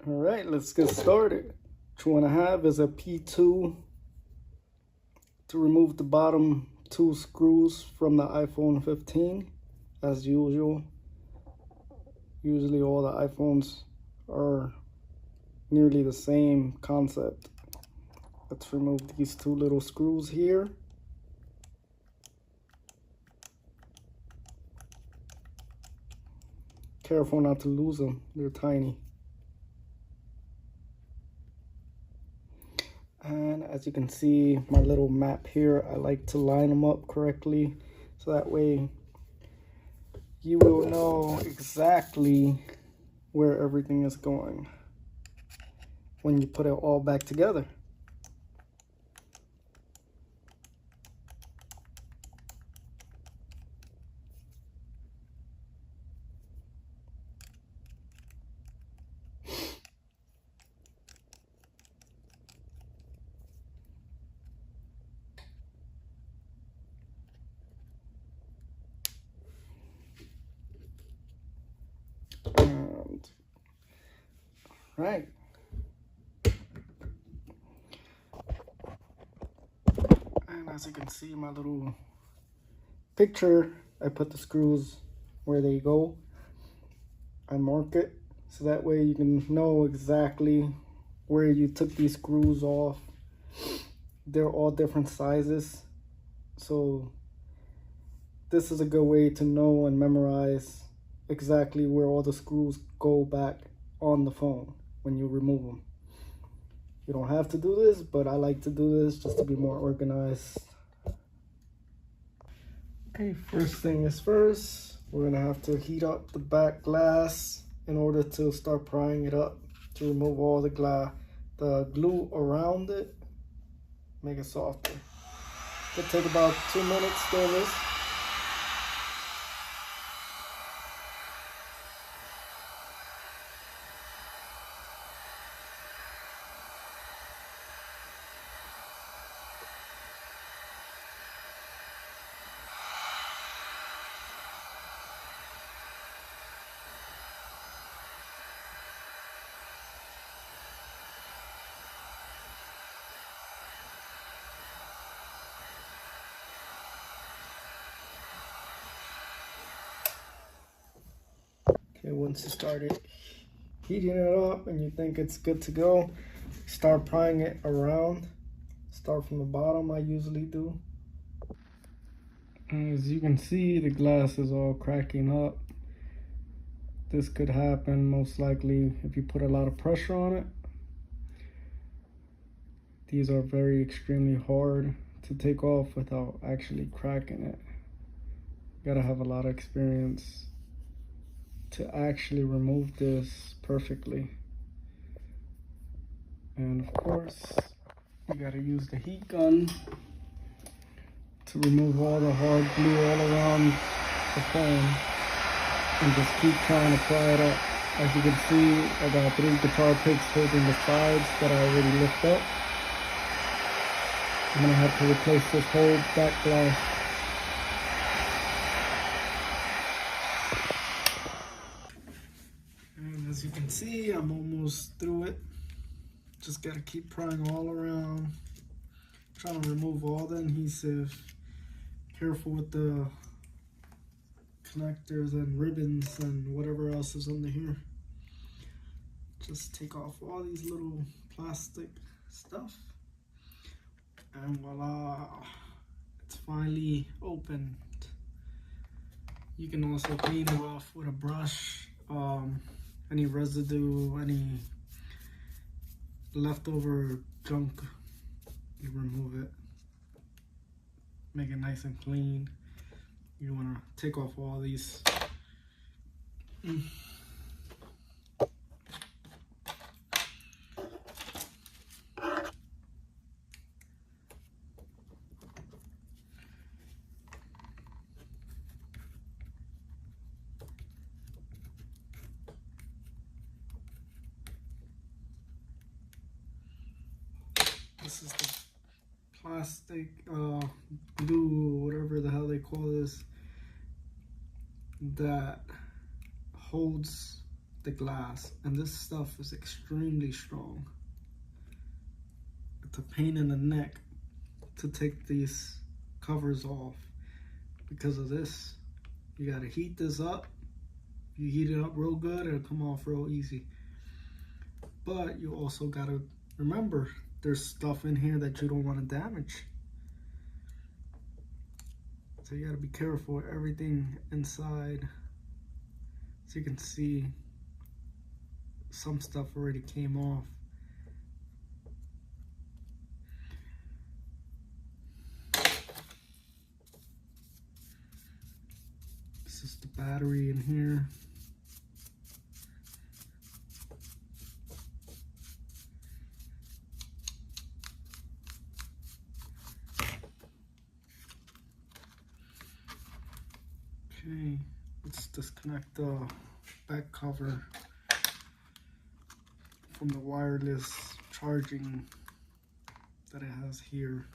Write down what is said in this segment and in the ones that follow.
All right, let's get started. What you want to have is a P2 to remove the bottom 2 screws from the iPhone 15 as usual. Usually all the iPhones are nearly the same concept. Let's remove these 2 little screws here. Careful not to lose them, they're tiny. And as you can see, my little map here, I like to line them up correctly so that way you will know exactly where everything is going when you put it all back together. And right. And as you can see in my little picture, I put the screws where they go. I mark it so that way you can know exactly where you took these screws off. They're all different sizes, so this is a good way to know and memorize exactly where all the screws go back on the phone when you remove them. You don't have to do this, but I like to do this just to be more organized. Okay, first thing is first, we're gonna have to heat up the back glass in order to start prying it up to remove all the glue around it, make it softer. It'll take about 2 minutes doing this. Okay, once you started heating it up and you think it's good to go, start prying it around. Start from the bottom, I usually do. As you can see, the glass is all cracking up. This could happen most likely if you put a lot of pressure on it. These are very extremely hard to take off without actually cracking it. You gotta have a lot of experience to actually remove this perfectly. And of course, you gotta use the heat gun to remove all the hard glue all around the phone and just keep trying to pry it up. As you can see, I got 3 guitar picks holding the sides that I already lift up. I'm gonna have to replace this whole back glass. And as you can see, I'm almost through it. Just gotta keep prying all around, trying to remove all the adhesive. Careful with the connectors and ribbons and whatever else is under here. Just take off all these little plastic stuff. And voila, it's finally opened. You can also clean it off with a brush. Any residue, any leftover junk, you remove it. Make it nice and clean. You want to take off all these. This is the plastic glue, whatever the hell they call this, that holds the glass, and this stuff is extremely strong. It's a pain in the neck to take these covers off because of this. You gotta heat this up. If you heat it up real good, it'll come off real easy. But you also gotta remember, there's stuff in here that you don't want to damage. So you gotta be careful with everything inside. So you can see some stuff already came off. This is the battery in here. Okay, let's disconnect the back cover from the wireless charging that it has here.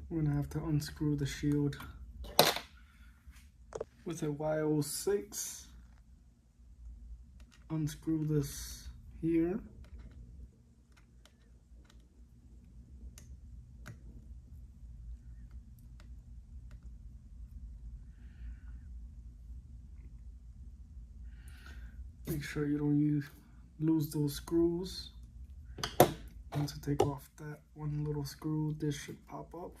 We're gonna have to unscrew the shield with a Y06. Unscrew this here. Make sure you don't lose those screws. Once you take off that one little screw, this should pop up.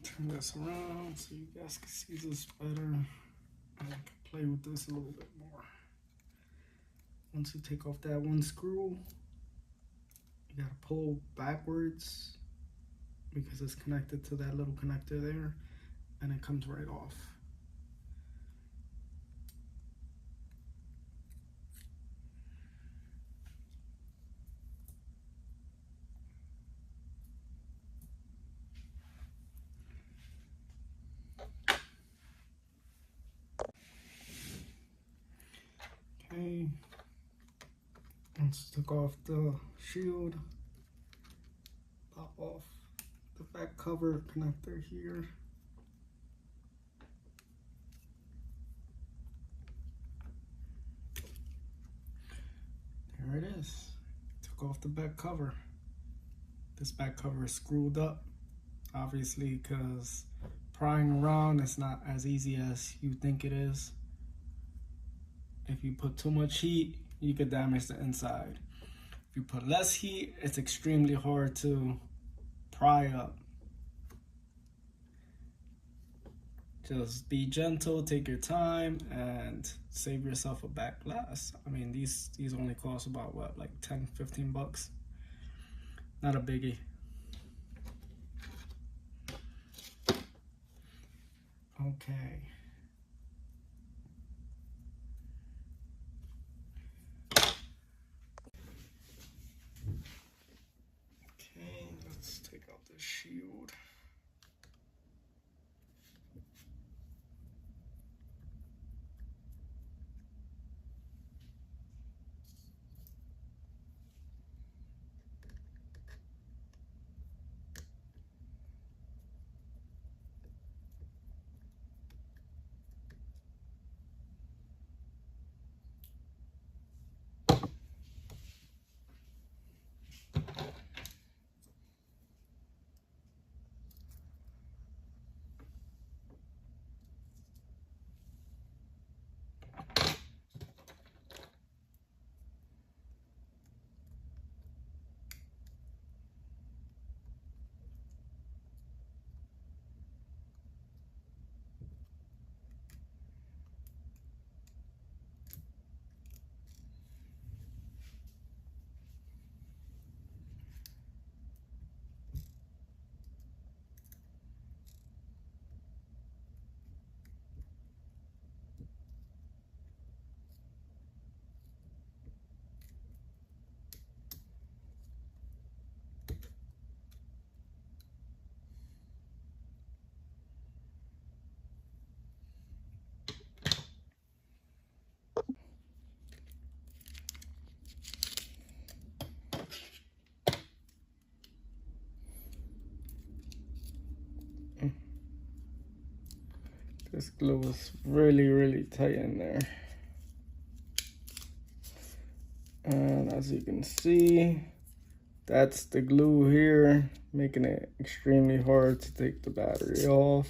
Turn this around so you guys can see this better, and I can play with this a little bit more. Once you take off that one screw, you gotta pull backwards because it's connected to that little connector there, and it comes right off. Okay, once you took off the shield, pop off the back cover connector here. There it is. Took off the back cover. This back cover is screwed up, obviously, because prying around is not as easy as you think it is. If you put too much heat, you could damage the inside. If you put less heat, it's extremely hard to pry up. Just be gentle, take your time, and save yourself a back glass. I mean, these only cost about what, like 10, 15 bucks? Not a biggie. Okay. Okay, let's take out the shield. This glue is really tight in there. And as you can see, that's the glue here, making it extremely hard to take the battery off.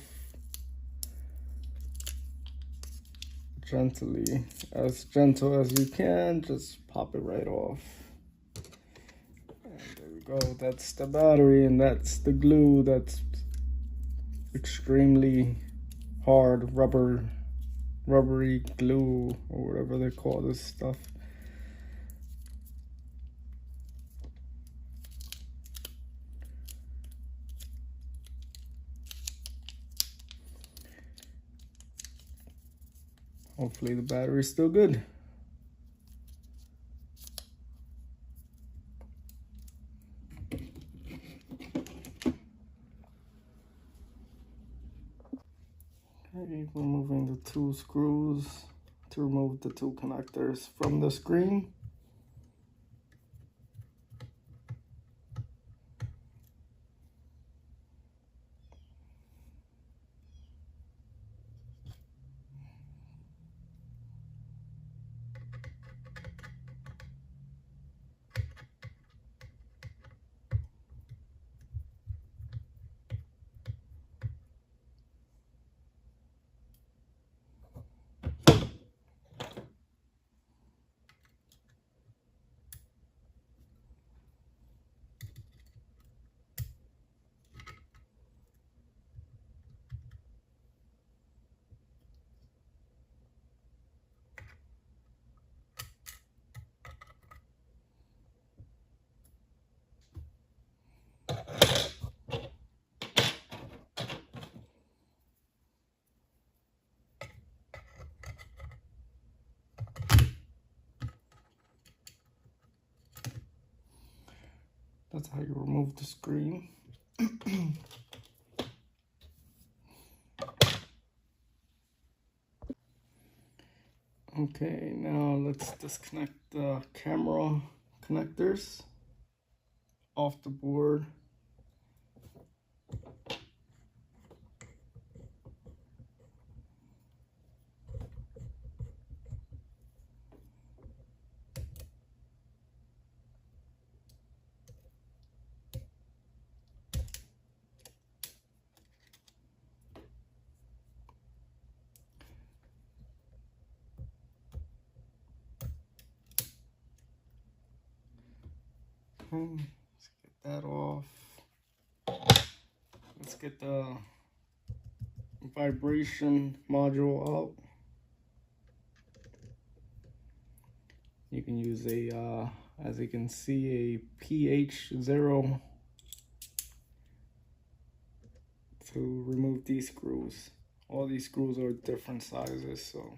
Gently, as gentle as you can, just pop it right off. And there we go, that's the battery and that's the glue. That's extremely hard rubbery glue, or whatever they call this stuff. Hopefully the battery is still good. Okay, removing the 2 screws to remove the 2 connectors from the screen. That's how you remove the screen. Okay, now let's disconnect the camera connectors off the board. Let's get that off. Let's get the vibration module out. You can use a, as you can see, a pH 0 to remove these screws. All these screws are different sizes, so.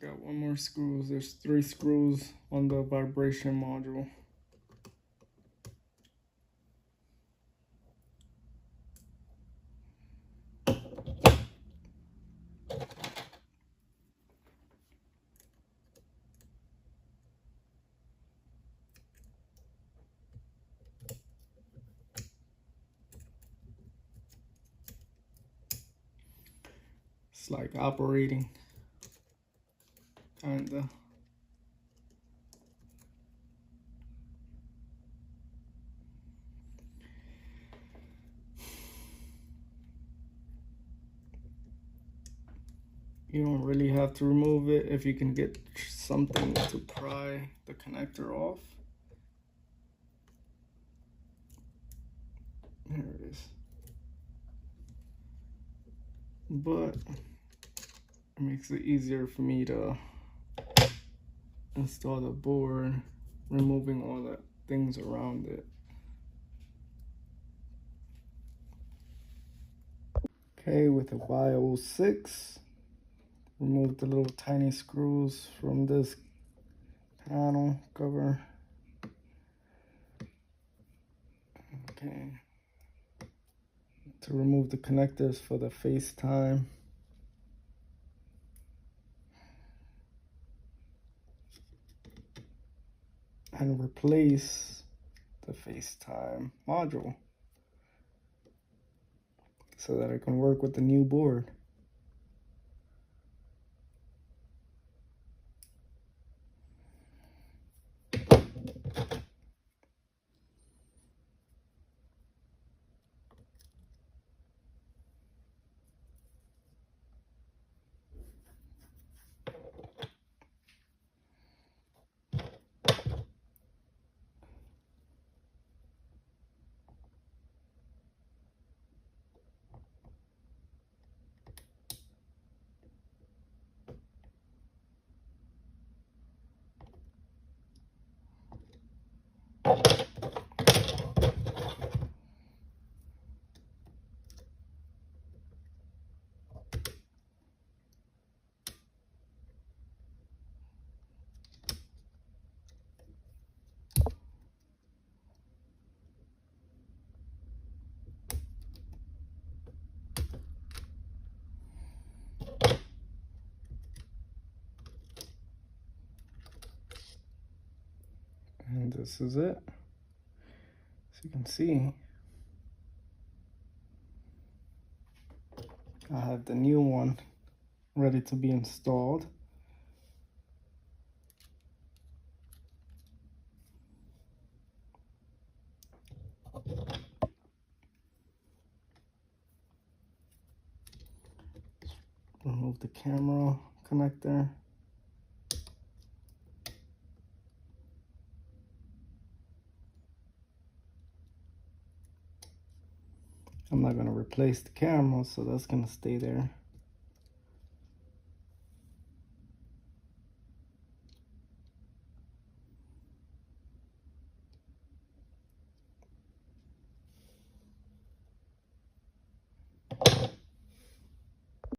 Got one more screws. There's 3 screws on the vibration module. It's like operating. Kinda. You don't really have to remove it if you can get something to pry the connector off. There it is. But it makes it easier for me to install the board, removing all the things around it. Okay, with a Y06, remove the little tiny screws from this panel cover. Okay, to remove the connectors for the FaceTime. And replace the FaceTime module so that I can work with the new board. And this is it. As you can see, I have the new one ready to be installed. Remove the camera connector. I'm not going to replace the camera, so that's going to stay there.